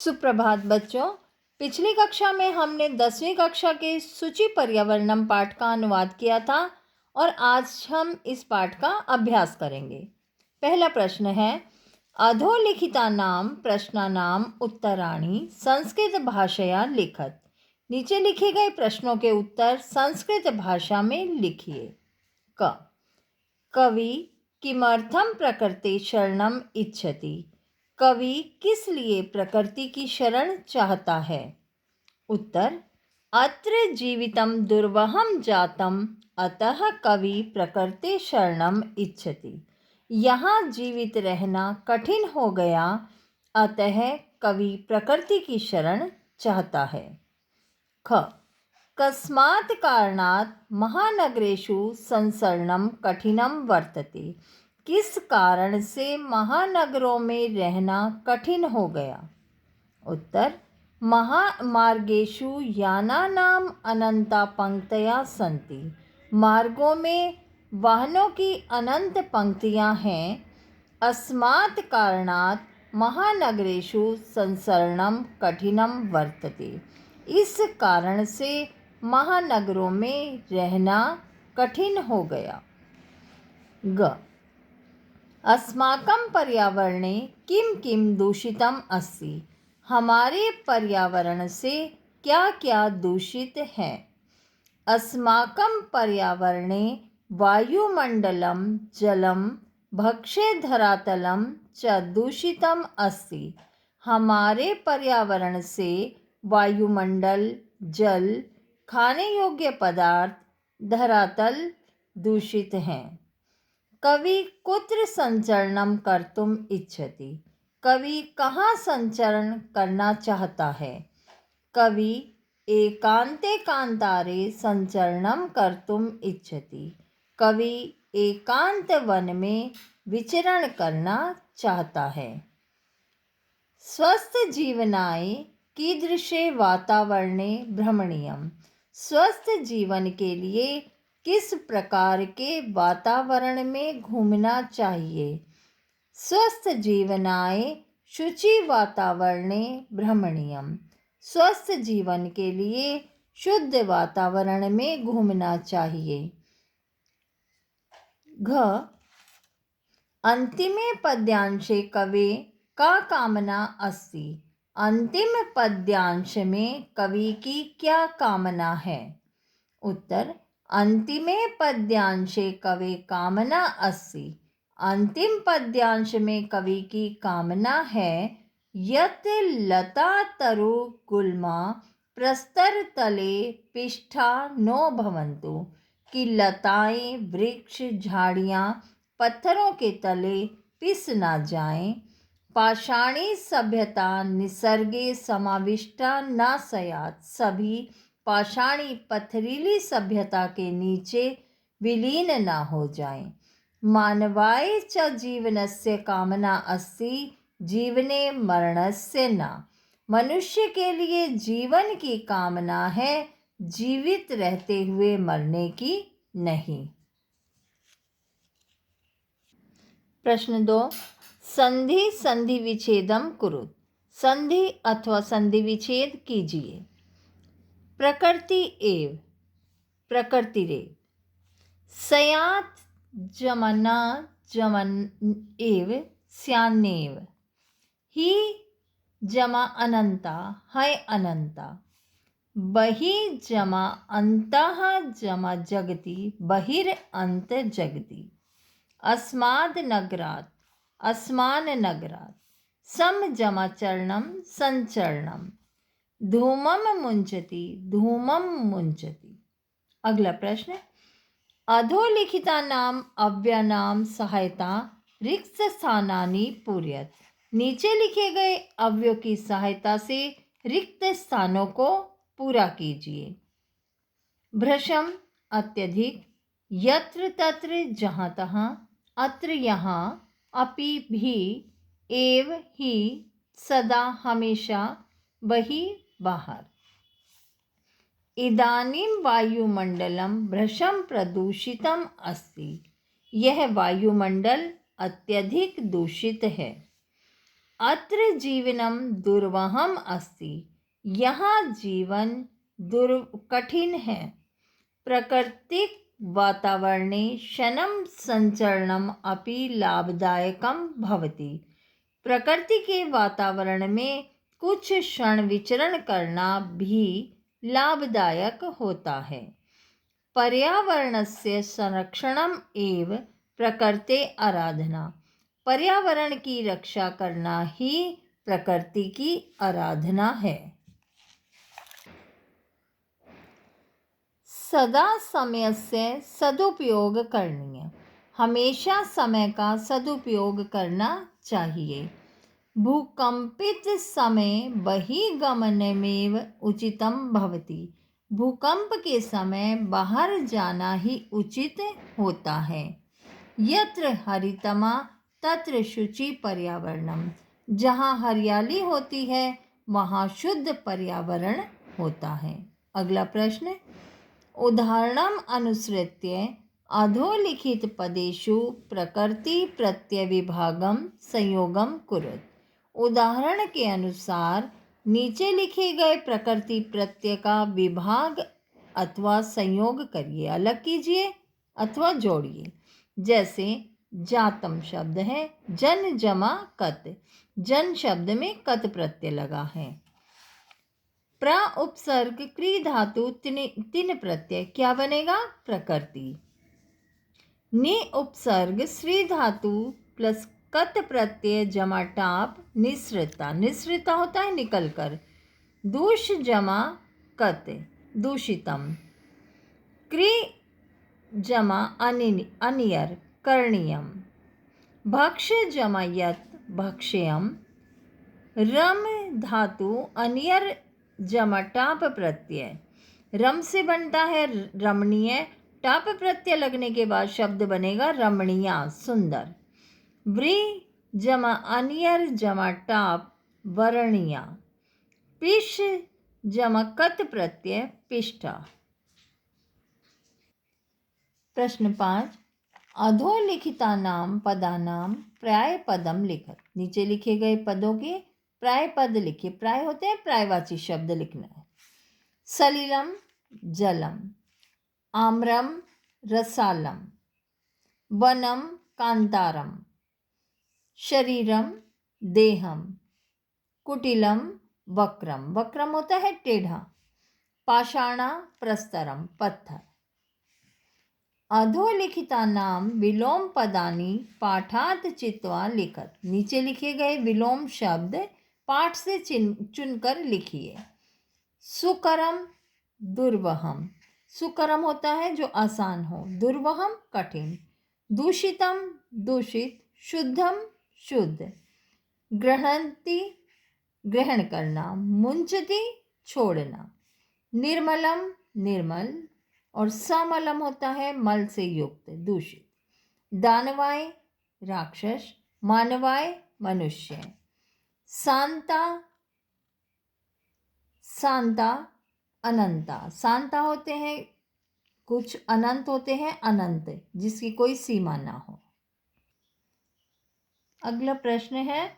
सुप्रभात बच्चों। पिछली कक्षा में हमने 10वीं कक्षा के सूचि पर्यावरणम पाठ का अनुवाद किया था और आज हम इस पाठ का अभ्यास करेंगे। पहला प्रश्न है, अधोलिखितानां प्रश्नानां उत्तराणि संस्कृत भाषया लिखत। नीचे लिखे गए प्रश्नों के उत्तर संस्कृत भाषा में लिखिए। क कवि किमर्थम प्रकृते शरणम इच्छति। कवि किस लिए प्रकृति की शरण चाहता है। उत्तर, अत्र जीवितम दुर्वहम जातम अतः कवि प्रकृते शरणम इच्छति। यहाँ जीवित रहना कठिन हो गया, अतः कवि प्रकृति की शरण चाहता है। ख कस्मात् कारणात् महानगरेषु संसरणं कठिनं वर्तते। किस कारण से महानगरों में रहना कठिन हो गया। उत्तर, महामार्गेषु यानानाम् अनंता पंक्तयः सन्ति। मार्गों में वाहनों की अनंत पंक्तियां हैं। अस्मात् कारणात् महानगरेषु संसरणं कठिनं वर्तते। इस कारण से महानगरों में रहना कठिन हो गया। ग अस्माकं पर्यावरणे किं किं दूषितम् अस्ति। हमारे पर्यावरण से क्या क्या दूषित है। अस्माकं पर्यावरणे वायुमंडलं जलं भक्ष्यधरातलं च दूषितम् अस्ति। हमारे पर्यावरण से वायुमंडल, जल, खाने योग्य पदार्थ, धरातल दूषित हैं। कवि कुत्र संचरणं कर्तुम् इच्छति। कवि कहाँ संचरण करना चाहता है। कवि एकांते कांतारे संचरणं कर्तुम् इच्छति। कवि एकांत वन में विचरण करना चाहता है। स्वस्थ जीवनाय कीदृशे वातावरणे भ्रमणीयम्। स्वस्थ जीवन के लिए किस प्रकार के वातावरण में घूमना चाहिए। स्वस्थ जीवनाय शुचि वातावरणे भ्रमणीयम्। स्वस्थ जीवन के लिए शुद्ध वातावरण में घूमना चाहिए। घ अंतिमे पद्यांशे कवे का कामना अस्ति। अंतिम पद्यांश में कवि की क्या कामना है। उत्तर, अंतिमे पद्यांशे कवे कामना अस्ति। अंतिम पद्यांश में कवि की कामना है, यत् लता तरु गुल्मा प्रस्तर तले पिष्ठा नो भवन्तु। कि लताएं, वृक्ष, झाड़ियाँ पत्थरों के तले पिस ना जाएं। पाषाणी सभ्यता निसर्गे समाविष्टा न स्यात्। सभी पाषाणी पथरीली सभ्यता के नीचे विलीन न हो जाएं। मानवाय च जीवनस्य कामना अस्ति जीवने मरणस्य न। मनुष्य के लिए जीवन की कामना है, जीवित रहते हुए मरने की नहीं। प्रश्न 2, संधि संधि विच्छेदम कुरुत। संधि अथवा संधि विच्छेद कीजिए। प्रकृति एव, प्रकृति रे। स्यात् जमना जमन एव स्यान्नेव। ही जमा अनंता है अनंता। बहि जमा अंतः जमा जगति बहिर अंत जगति। अस्माद् नगरात् अस्मान नगरात्। सम जमा चरणम संचरणम। धूमम मुंचति धूमम मुंचति। अगला प्रश्न, अधोलिखितानां अव्ययानां सहायता रिक्त स्थानानि पूरयत। नीचे लिखे गए अव्ययों की सहायता से रिक्त स्थानों को पूरा कीजिए। भ्रशम अत्यधिक, यत्र तत्र जहाँ तहाँ, अत्र यहाँ, अपि भी, एव ही, सदा हमेशा, बहि बाहर। इदानीं वायुमंडलम भ्रशम प्रदूषितम अस्ति। यह वायुमंडल अत्यधिक दूषित है। अत्र जीवनम दुर्वहम अस्ति, यहाँ जीवन कठिन है। प्राकृतिक वातावरणे शनं संचरणम अपि लाभदायकम भवति, प्रकृति के वातावरण में कुछ क्षण विचरण करना भी लाभदायक होता है। पर्यावरणस्य संरक्षणम एव प्रकृते आराधना, पर्यावरण की रक्षा करना ही प्रकृति की आराधना है। सदा समय से सदुपयोग करणीय, हमेशा समय का सदुपयोग करना चाहिए। भूकंपित समय बहिर्गमनमेव उचितम भवति, भूकंप के समय बाहर जाना ही उचित होता है। यत्र हरितमा तत्र शुचि पर्यावरणम, जहाँ हरियाली होती है वहाँ शुद्ध पर्यावरण होता है। अगला प्रश्न, उदाहरणम अनुसृत्य अधोलिखित पदेषु प्रकृति प्रत्यय विभागम संयोगम कुरुत, उदाहरण के अनुसार नीचे लिखे गए प्रकृति प्रत्यय का विभाग अथवा संयोग करिए, अलग कीजिए अथवा जोड़िए। जैसे जातम शब्द है, जन जमा कत, जन शब्द में कत प्रत्यय लगा है। प्र उपसर्ग क्री धातु तिन प्रत्यय, क्या बनेगा? प्रकृति। नि उपसर्ग श्री धातु प्लस कत प्रत्यय जमा टाप निसृता, निसृता होता है निकल कर। दूष जमा कत दूषितम, क्री जमा अनियर करणीयम, भक्ष जमा यत भक्ष्यम। रम धातु अनियर जमा टाप प्रत्यय, रम से बनता है रमणीय, टाप प्रत्यय लगने के बाद शब्द बनेगा रमणीया, सुंदर। व्री जमा अनियर जमा टाप वर्णीया, पिश जमा कत प्रत्यय पिष्टा। प्रश्न 5, अधोलिखिता नाम पदानाम प्राय पदम लिखत, नीचे लिखे गए पदों के प्राय पद लिखिए। प्राय होते हैं प्रायवाची शब्द लिखना है। सलिलम जलम, आम्रम रसालम, वनम कांतारम, शरीरम देहम, कुटिलम वक्रम, वक्रम होता है टेढ़ा, पाषाणा प्रस्तरम पत्थर। अधोलिखिता नाम विलोम पदानी पाठात चित्वा लिखत, नीचे लिखे गए विलोम शब्द पाठ से चुनकर लिखिए। सुकरम दुर्वहम, सुकरम होता है जो आसान हो, दुर्वहम कठिन। दूषितम दूषित, शुद्धम शुद्ध। गृहंती ग्रहण करना, मुंचती छोड़ना। निर्मलम निर्मल, और समलम होता है मल से युक्त दूषित। दानवाय राक्षस, मानवाय मनुष्य। शांता शांता अनंता, शांता होते हैं कुछ, अनंत होते हैं अनंत, जिसकी कोई सीमा ना हो। अगला प्रश्न है,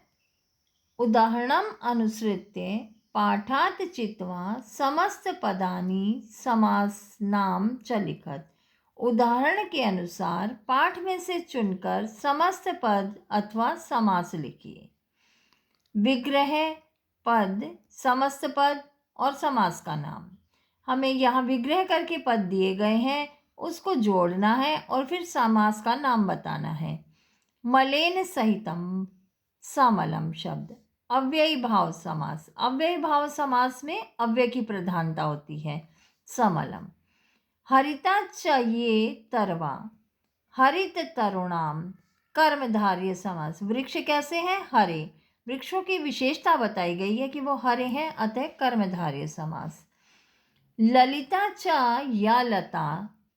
उदाहरणम अनुसृत्य पाठात चित्वा समस्त पदानी समास नाम च लिखत, उदाहरण के अनुसार पाठ में से चुनकर समस्त पद अथवा समास लिखिए। विग्रह पद, समस्त पद और समास का नाम। हमें यहाँ विग्रह करके पद दिए गए हैं, उसको जोड़ना है और फिर समास का नाम बताना है। मलेन सहितम समलम शब्द, अव्ययी भाव समास, अव्ययी भाव समास में अव्यय की प्रधानता होती है, समलम। हरिता चाहिए तरवा, हरित तरुणाम, कर्मधारय समास। वृक्ष कैसे हैं? हरे, वृक्षों की विशेषता बताई गई है कि वो हरे हैं, अतः कर्मधारय समास। ललिता च या लता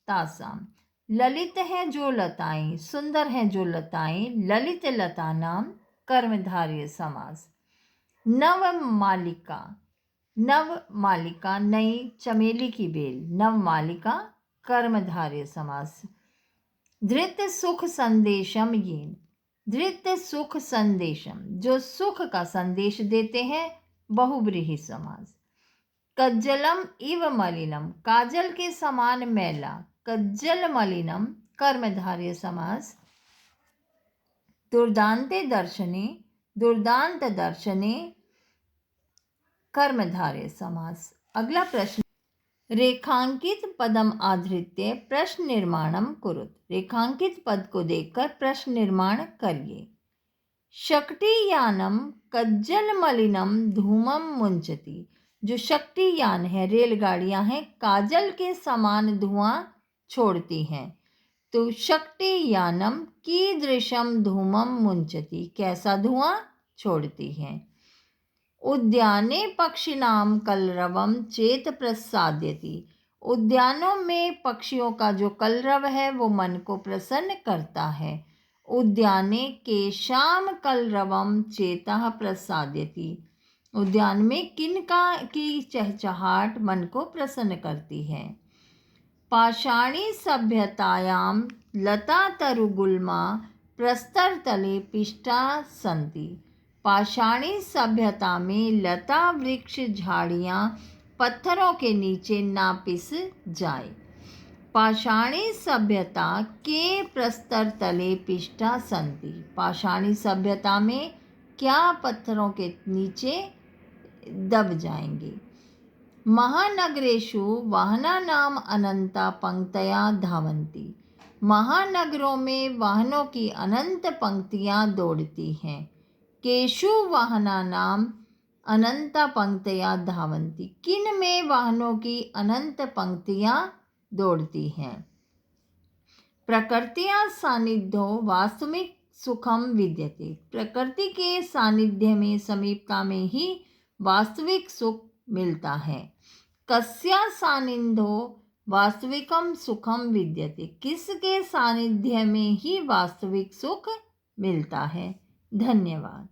तासाम, ललित है जो लताएं, सुंदर हैं जो लताएं, ललित लता नाम कर्मधारय समास। नव मालिका, नव मालिका नई चमेली की बेल, नव मालिका कर्मधारय समास। धृत सुख संदेशम येन, धृत सुख संदेशम, जो सुख का संदेश देते हैं, बहुव्रीहि समास। कज्जलम इव मलिनम, काजल के समान मैला, कज्जल मलिनम कर्मधारय समास। दुर्दांते दर्शने, दुर्दांत दर्शने कर्मधारय समास। अगला प्रश्न, रेखांकित पदम आधृत्य प्रश्न निर्माणम कुरुत, रेखांकित पद को देखकर प्रश्न निर्माण करिए। शक्तियानम कज्जल मलिनम धूमम मुंचती, जो शक्तियान है, रेलगाड़ियां हैं, काजल के समान धुआं छोड़ती हैं। तो शक्तियानम कीदृशम धूमम मुंचती, कैसा धुआं छोड़ती हैं। उद्याने पक्षिणाम कलरवम चेत प्रसाद्यति, उद्यानों में पक्षियों का जो कलरव है वो मन को प्रसन्न करता है। उद्याने केशाम कलरवम चेतः प्रसाद्यति, उद्यान में किनका की चहचहाट मन को प्रसन्न करती है। पाषाणी सभ्यतायाम लता तरुगुल्मा प्रस्तर तले पिष्टा संति, पाषाणी सभ्यता में लता वृक्ष झाड़ियाँ पत्थरों के नीचे ना पिस जाए। पाषाणी सभ्यता के प्रस्तर तले पिष्टा संति, पाषाणी सभ्यता में क्या पत्थरों के नीचे दब जाएंगे। महानगरेषु वाहनानाम अनंता पंक्तया धावन्ति, महानगरों में वाहनों की अनंत पंक्तियां दौड़ती हैं। केषु वाहनानाम अनंता पंक्तया धावन्ति, किन में वाहनों की अनंत पंक्तियां दौड़ती हैं। प्रकृत्या सानिध्यो वास्तविक सुखम विद्यते, प्रकृति के सानिध्य में, समीपता में ही वास्तविक सुख मिलता है। कस्या सानिध्यो वास्तविकम सुखम विद्यते, किसके सानिध्य में ही वास्तविक सुख मिलता है। धन्यवाद।